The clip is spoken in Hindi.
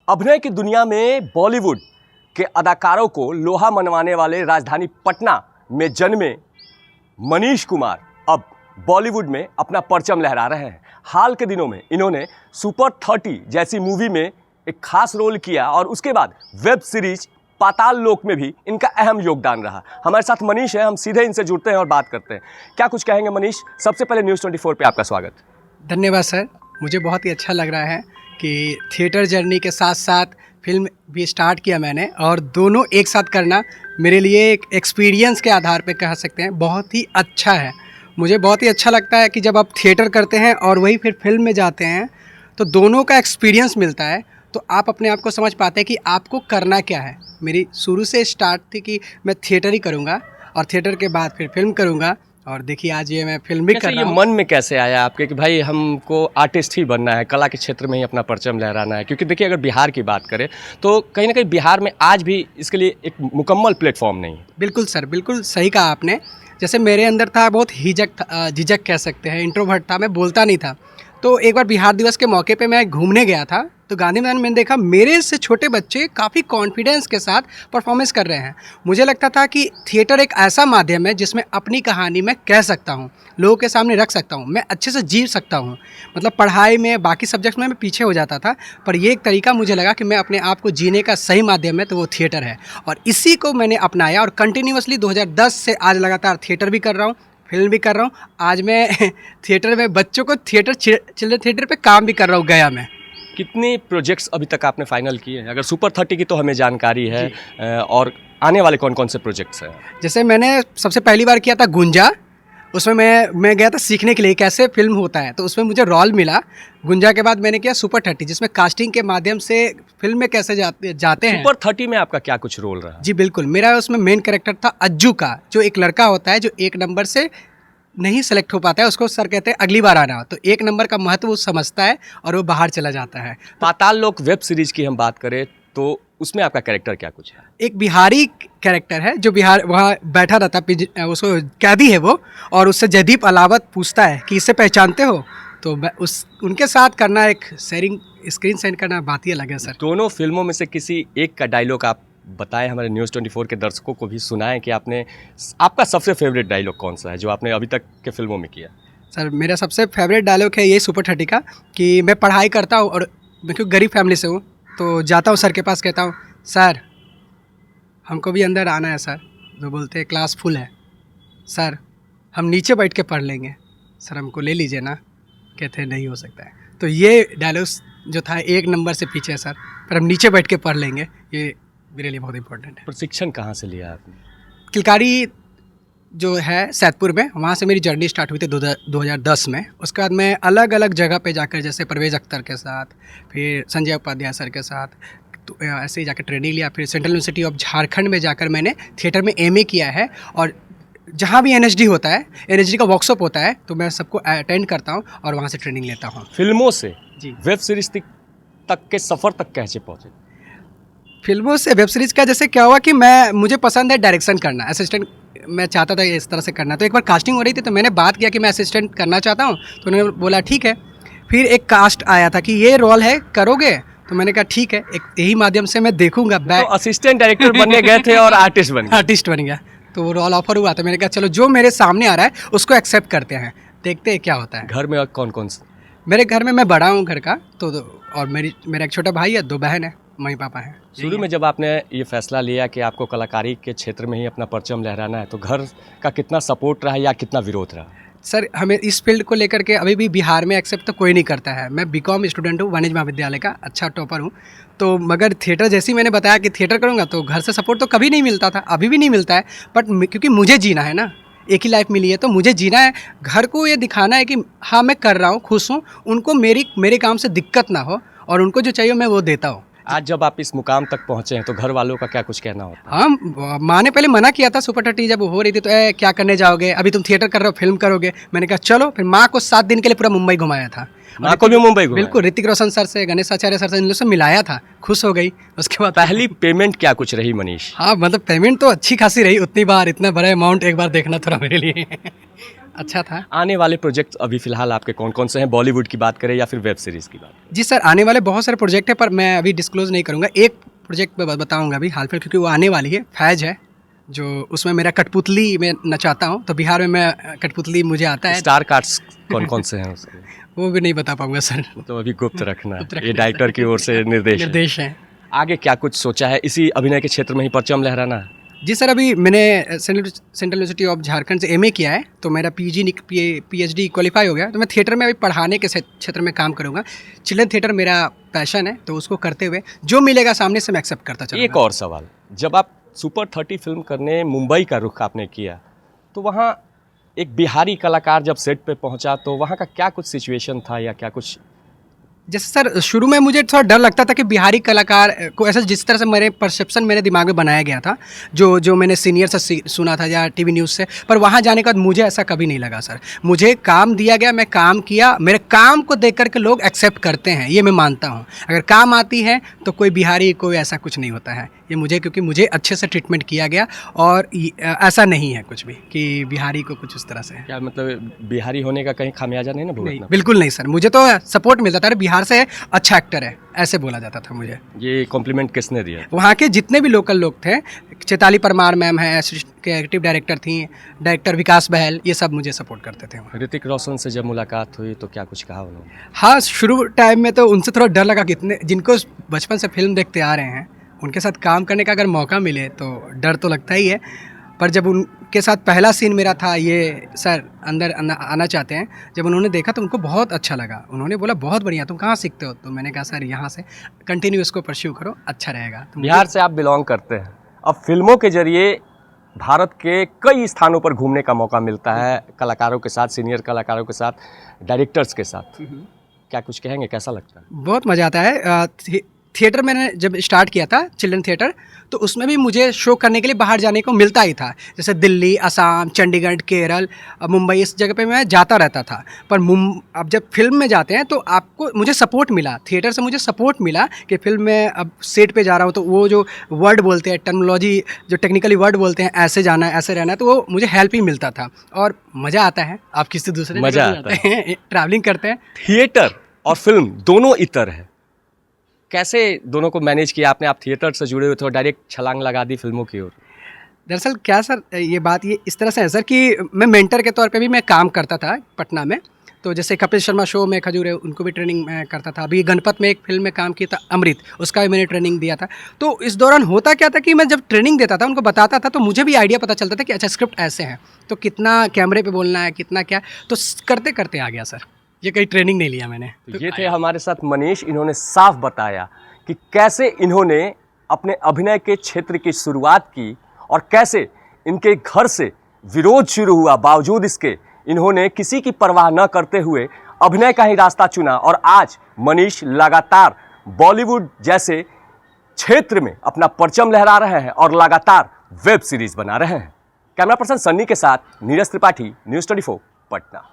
अभिनय की दुनिया में बॉलीवुड के अदाकारों को लोहा मनवाने वाले राजधानी पटना में जन्मे मनीष कुमार अब बॉलीवुड में अपना परचम लहरा रहे हैं। हाल के दिनों में इन्होंने सुपर 30 जैसी मूवी में एक खास रोल किया और उसके बाद वेब सीरीज पाताल लोक में भी इनका अहम योगदान रहा। हमारे साथ मनीष है, हम सीधे इनसे जुड़ते हैं और बात करते हैं। क्या कुछ कहेंगे मनीष? सबसे पहले न्यूज़ 24 पे आपका स्वागत। धन्यवाद सर, मुझे बहुत ही अच्छा लग रहा है कि थिएटर जर्नी के साथ साथ फिल्म भी स्टार्ट किया मैंने, और दोनों एक साथ करना मेरे लिए एक एक्सपीरियंस के आधार पे कह सकते हैं बहुत ही अच्छा है। मुझे बहुत ही अच्छा लगता है कि जब आप थिएटर करते हैं और वही फिर फिल्म में जाते हैं तो दोनों का एक्सपीरियंस मिलता है, तो आप अपने आप को समझ पाते हैं कि आपको करना क्या है। मेरी शुरू से स्टार्ट थी कि मैं थिएटर ही करूँगा और थिएटर के बाद फिर फिल्म करूँगा, और देखिए आज ये मैं फिल्म भी कर रहा हूँ। ये मन में कैसे आया आपके कि भाई हमको आर्टिस्ट ही बनना है, कला के क्षेत्र में ही अपना परचम लहराना है? क्योंकि देखिए अगर बिहार की बात करें तो कहीं ना कहीं बिहार में आज भी इसके लिए एक मुकम्मल प्लेटफॉर्म नहीं है। बिल्कुल सर, बिल्कुल सही कहा आपने। जैसे मेरे अंदर था बहुत झिझक कह सकते हैं, इंट्रोवर्ट था, मैं बोलता नहीं था। तो एक बार बिहार दिवस के मौके पे मैं घूमने गया था, तो गांधी मैदान में मैंने देखा मेरे से छोटे बच्चे काफ़ी कॉन्फिडेंस के साथ परफॉर्मेंस कर रहे हैं। मुझे लगता था कि थिएटर एक ऐसा माध्यम है जिसमें अपनी कहानी मैं कह सकता हूँ, लोगों के सामने रख सकता हूँ, मैं अच्छे से जी सकता हूँ। मतलब पढ़ाई में, बाकी सब्जेक्ट्स में मैं पीछे हो जाता था, पर ये एक तरीका मुझे लगा कि मैं अपने आप को जीने का सही माध्यम है तो वो थिएटर है, और इसी को मैंने अपनाया और कंटिन्यूसली 2010 से आज लगातार थिएटर भी कर रहा हूँ, फिल्म भी कर रहा हूँ। आज मैं थिएटर में बच्चों को चिल्ड्रन थिएटर पे काम भी कर रहा हूँ गया में। कितने प्रोजेक्ट्स अभी तक आपने फाइनल किए हैं? अगर सुपर 30 की तो हमें जानकारी है, और आने वाले कौन कौन से प्रोजेक्ट्स हैं? जैसे मैंने सबसे पहली बार किया था गुंजा, उसमें मैं गया था सीखने के लिए कैसे फिल्म होता है, तो उसमें मुझे रोल मिला। गुंजा के बाद मैंने किया सुपर 30, जिसमें कास्टिंग के माध्यम से फिल्म में कैसे जाते हैं। सुपर 30 में आपका क्या कुछ रोल रहा? जी बिल्कुल, मेरा उसमें मेन कैरेक्टर था अज्जू का, जो एक लड़का होता है जो 1 नंबर से नहीं सेलेक्ट हो पाता है, उसको सर कहते हैं अगली बार आना, तो 1 नंबर का महत्व वो समझता है और वो बाहर चला जाता है। पाताल लोक वेब सीरीज की हम बात करें तो उसमें आपका कैरेक्टर क्या कुछ है? एक बिहारी कैरेक्टर है जो बिहार वहाँ बैठा रहता है, उसको कैदी है वो, और उससे जयदीप अलावत पूछता है कि इससे पहचानते हो, तो उनके साथ करना, एक शेयरिंग स्क्रीन शेयर करना बात ही अलग है सर। दोनों फिल्मों में से किसी एक का डायलॉग आप बताएं, हमारे न्यूज़ 24 के दर्शकों को भी सुनाएं कि आपका सबसे फेवरेट डायलॉग कौन सा है जो आपने अभी तक के फिल्मों में किया? सर मेरा सबसे फेवरेट डायलॉग है ये सुपर 30 का, कि मैं पढ़ाई करता हूँ और मैं क्योंकि गरीब फैमिली से हूँ, तो जाता हूँ सर के पास, कहता हूँ सर हमको भी अंदर आना है सर। जो बोलते हैं क्लास फुल है सर, हम नीचे बैठ के पढ़ लेंगे सर, हमको ले लीजिए ना। कहते हैं नहीं हो सकता है। तो ये डायलॉग जो था 1 नंबर से पीछे सर, पर हम नीचे बैठ के पढ़ लेंगे, ये मेरे लिए बहुत इंपॉर्टेंट है। प्रशिक्षण कहाँ से लिया आपने? किलकारी जो है सैदपुर में, वहाँ से मेरी जर्नी स्टार्ट हुई थी 2010 में। उसके बाद मैं अलग अलग जगह पे जाकर, जैसे परवेज़ अख्तर के साथ, फिर संजय उपाध्याय सर के साथ, तो ऐसे ही जाकर ट्रेनिंग लिया। फिर सेंट्रल यूनिवर्सिटी ऑफ झारखंड में जाकर मैंने थिएटर में MA किया है, और जहाँ भी NHD होता है, NHD का वर्कशॉप होता है, तो मैं सबको अटेंड करता हूँ और वहाँ से ट्रेनिंग लेता हूँ। फिल्मों से जी वेब सीरीज तक के सफ़र तक कैसे पहुँचे? फिल्मों से वेब सीरीज़ का जैसे क्या हुआ कि मुझे पसंद है डायरेक्शन करना, असिस्टेंट मैं चाहता था इस तरह से करना। तो एक बार कास्टिंग हो रही थी, तो मैंने बात किया कि मैं असिस्टेंट करना चाहता हूँ, तो उन्होंने बोला ठीक है। फिर एक कास्ट आया था कि ये रोल है, करोगे? तो मैंने कहा ठीक है, एक यही माध्यम से मैं देखूंगा। तो असिस्टेंट डायरेक्टर बनने गए थे और आर्टिस्ट बन गया। तो वो रोल ऑफर हुआ, तो मैंने कहा चलो जो मेरे सामने आ रहा है उसको एक्सेप्ट करते हैं, देखते हैं क्या होता है। घर में कौन कौन से? मेरे घर में मैं बड़ा हूँ घर का, तो और मेरा एक छोटा भाई है, 2 बहन है, मम्मी पापा हैं। शुरू में जब आपने ये फैसला लिया कि आपको कलाकारी के क्षेत्र में ही अपना परचम लहराना है, तो घर का कितना सपोर्ट रहा या कितना विरोध रहा? सर हमें इस फील्ड को लेकर के अभी भी बिहार में एक्सेप्ट तो कोई नहीं करता है। मैं BCom स्टूडेंट हूँ, वाणिज्य महाविद्यालय का, अच्छा टॉपर हूँ। तो मगर थिएटर जैसे ही मैंने बताया कि थिएटर करूँगा, तो घर से सपोर्ट तो कभी नहीं मिलता था, अभी भी नहीं मिलता है। बट क्योंकि मुझे जीना है ना, एक ही लाइफ मिली है, तो मुझे जीना है। घर को ये दिखाना है कि हाँ मैं कर रहा हूँ, खुश हूँ, उनको मेरे काम से दिक्कत ना हो, और उनको जो चाहिए मैं वो देता हूँ। आज जब आप इस मुकाम तक पहुंचे हैं तो घर वालों का क्या कुछ कहना होता है? हाँ, माँ ने पहले मना किया था सुपर 30 जब हो रही थी, तो क्या करने जाओगे, अभी तुम थिएटर कर रहे हो, फिल्म करोगे। मैंने कहा चलो। फिर माँ को 7 दिन के लिए पूरा मुंबई घुमाया था। माँ को भी मुंबई घुमाया? बिल्कुल, ऋतिक रोशन सर से, गणेश आचार्य सर से, इन लोग से मिलाया था, खुश हो गई। उसके बाद पहली पेमेंट क्या कुछ रही मनीष? हाँ मतलब पेमेंट तो अच्छी खासी रही, उतनी बार इतना बड़ा अमाउंट एक बार देखना थोड़ा मेरे लिए अच्छा था। आने वाले प्रोजेक्ट अभी फिलहाल आपके कौन कौन से हैं, बॉलीवुड की बात करें या फिर वेब सीरीज़ की बात करें? जी सर, आने वाले बहुत सारे प्रोजेक्ट हैं, पर मैं अभी डिस्क्लोज़ नहीं करूँगा। एक प्रोजेक्ट मैं बताऊँगा अभी हाल फिलहाल, क्योंकि वो आने वाली है, फैज़ है, जो उसमें मेरा कठपुतली में नचाता हूँ। तो बिहार में मैं कठपुतली मुझे आता है। स्टार कास्ट कौन कौन से हैं उसके? वो भी नहीं बता पाऊँगा सर। तो अभी गुप्त रखना गुप्त है, रखना ये है डायरेक्टर की ओर से निर्देश है। निर्देश है। आगे क्या कुछ सोचा है, इसी अभिनय के क्षेत्र में ही परचम लहराना है? जी सर, अभी मैंने सेंट्रल यूनिवर्सिटी ऑफ झारखंड से एमए किया है, तो मेरा पीएचडी क्वालिफाई हो गया। तो मैं थिएटर में अभी पढ़ाने के क्षेत्र में काम करूँगा। चिल्ड्रन थिएटर मेरा पैशन है, तो उसको करते हुए जो मिलेगा सामने से मैं एक्सेप्ट करता चलूँगा। एक और सवाल, जब आप सुपर 30 फिल्म करने मुंबई का रुख आपने किया, तो वहाँ एक बिहारी कलाकार जब सेट पे पहुँचा तो वहाँ का क्या कुछ सिचुएशन था या क्या कुछ? जैसे सर, शुरू में मुझे थोड़ा डर लगता था कि बिहारी कलाकार को ऐसा, जिस तरह से मेरे परसेप्शन मेरे दिमाग में बनाया गया था, जो मैंने सीनियर से सुना था या टीवी न्यूज़ से, पर वहाँ जाने के बाद मुझे ऐसा कभी नहीं लगा सर। मुझे काम दिया गया, मैं काम किया, मेरे काम को देख करके लोग एक्सेप्ट करते हैं, ये मैं मानता हूँ। अगर काम आती है तो कोई बिहारी कोई ऐसा कुछ नहीं होता है, ये मुझे, क्योंकि मुझे अच्छे से ट्रीटमेंट किया गया। और ऐसा नहीं है कुछ भी कि बिहारी को कुछ उस तरह से। क्या मतलब बिहारी होने का कहीं खामियाजा नहीं ना भुगतना? बिल्कुल नहीं सर, मुझे तो सपोर्ट मिलता था, बिहार से अच्छा एक्टर है ऐसे बोला जाता था मुझे। ये कॉम्प्लीमेंट किसने दिया? वहाँ के जितने भी लोकल लोग थे, चैताली परमार मैम है, क्रिएटिव डायरेक्टर थी, डायरेक्टर विकास बहल, ये सब मुझे सपोर्ट करते थे वहाँ। ऋतिक रोशन से जब मुलाकात हुई तो क्या कुछ कहा उन्होंने? हाँ, शुरू टाइम में तो उनसे थोड़ा डर लगा, कितने जिनको बचपन से फिल्म देखते आ रहे हैं उनके साथ काम करने का अगर मौका मिले तो डर तो लगता ही है। पर जब उनके साथ पहला सीन मेरा था, ये सर अंदर आना चाहते हैं, जब उन्होंने देखा तो उनको बहुत अच्छा लगा। उन्होंने बोला बहुत बढ़िया, तुम कहाँ सीखते हो? तो मैंने कहा सर यहाँ से, कंटिन्यू इसको परस्यू करो, अच्छा रहेगा। बिहार से आप बिलोंग करते हैं, अब फिल्मों के जरिए भारत के कई स्थानों पर घूमने का मौका मिलता है, कलाकारों के साथ, सीनियर कलाकारों के साथ, डायरेक्टर्स के साथ, क्या कुछ कहेंगे, कैसा लगता है? बहुत मज़ा आता है। थिएटर मैंने जब स्टार्ट किया था, चिल्ड्रन थिएटर, तो उसमें भी मुझे शो करने के लिए बाहर जाने को मिलता ही था। जैसे दिल्ली, असम, चंडीगढ़, केरल, मुंबई, इस जगह पे मैं जाता रहता था। पर अब जब फिल्म में जाते हैं तो आपको, मुझे सपोर्ट मिला, थिएटर से मुझे सपोर्ट मिला कि फिल्म में अब सेट पे जा रहा हूँ तो वो जो वर्ड बोलते हैं, टर्मिनोलॉजी जो टेक्निकली वर्ड बोलते हैं, ऐसे जाना है, ऐसे रहना है, तो वो मुझे हेल्प ही मिलता था। और मज़ा आता है, आप किसी दूसरे मज़ा आता है ट्रैवलिंग करते हैं। थिएटर और फिल्म दोनों इतर है, कैसे दोनों को मैनेज किया आपने? आप थिएटर से जुड़े हुए थे और डायरेक्ट छलांग लगा दी फिल्मों की ओर। दरअसल क्या सर, ये बात ये इस तरह से है सर कि मैं मेंटर के तौर पे भी मैं काम करता था पटना में। तो जैसे कपिल शर्मा शो में खजूर है, उनको भी ट्रेनिंग मैं करता था। अभी गणपत में एक फिल्म में काम किया था, अमृत, उसका भी मैंने ट्रेनिंग दिया था। तो इस दौरान होता क्या था कि मैं जब ट्रेनिंग देता था, उनको बताता था, तो मुझे भी आइडिया पता चलता था कि अच्छा स्क्रिप्ट ऐसे है, तो कितना कैमरे पर बोलना है, कितना क्या, तो करते करते आ गया सर। ये कहीं ट्रेनिंग नहीं लिया मैंने। तो ये थे हमारे साथ मनीष, इन्होंने साफ बताया कि कैसे इन्होंने अपने अभिनय के क्षेत्र की शुरुआत की और कैसे इनके घर से विरोध शुरू हुआ, बावजूद इसके इन्होंने किसी की परवाह न करते हुए अभिनय का ही रास्ता चुना। और आज मनीष लगातार बॉलीवुड जैसे क्षेत्र में अपना परचम लहरा रहे हैं और लगातार वेब सीरीज बना रहे हैं। कैमरा पर्सन सन्नी के साथ नीरज त्रिपाठी, न्यूज़ 24 पटना।